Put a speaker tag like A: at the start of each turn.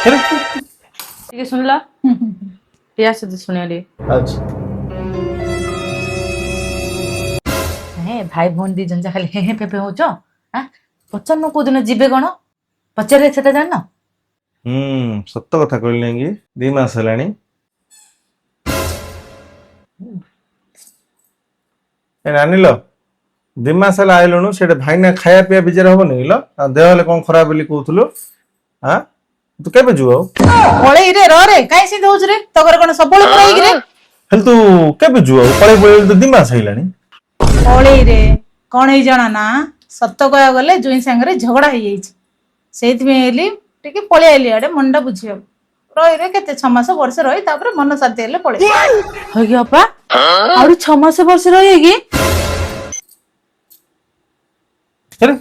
A: ଟିକେ ଶୁଣିଲ ଟିକେ ଆସ ଶୁଣିବା ଟିକେ
B: अच्छा
A: ଭାଇ ଭଉଣୀ ଦି ଜଣ ଯା ଖାଲି ହେଁ ଫେଫେ ହଉଛ ପଚାରୁନ କୋଉ ଦିନ ଯିବେ କଣ ପଚାରେ ସେଟା ଜାଣିନ
B: सत कथा कहली कि 2 मास हेलानी नानी लो 2 मास हेला आइलुनु से भाईना खाया पिया बिजार हबनी लो देह हेले कौन खराब बोली कहतलु हाँ तू केबे जुओ
A: पळेई रे र रे काई सिंध होउछ रे तगर कोन सबळ पळेई रे
B: हेल तू केबे जुओ पळे तो 2 मास हेलानी
A: पळेई रे कोन हे जाना ना सत्य कया गले जुई संगे झगड़ा हे जाईछ सेति में एली टिके पळे आइली आडे मंडा बुझियो रही रे केते 6 मास वर्ष रही तापर मन शांति हेले पळे हो गया अपा और 6 मास वर्ष रही
B: अरे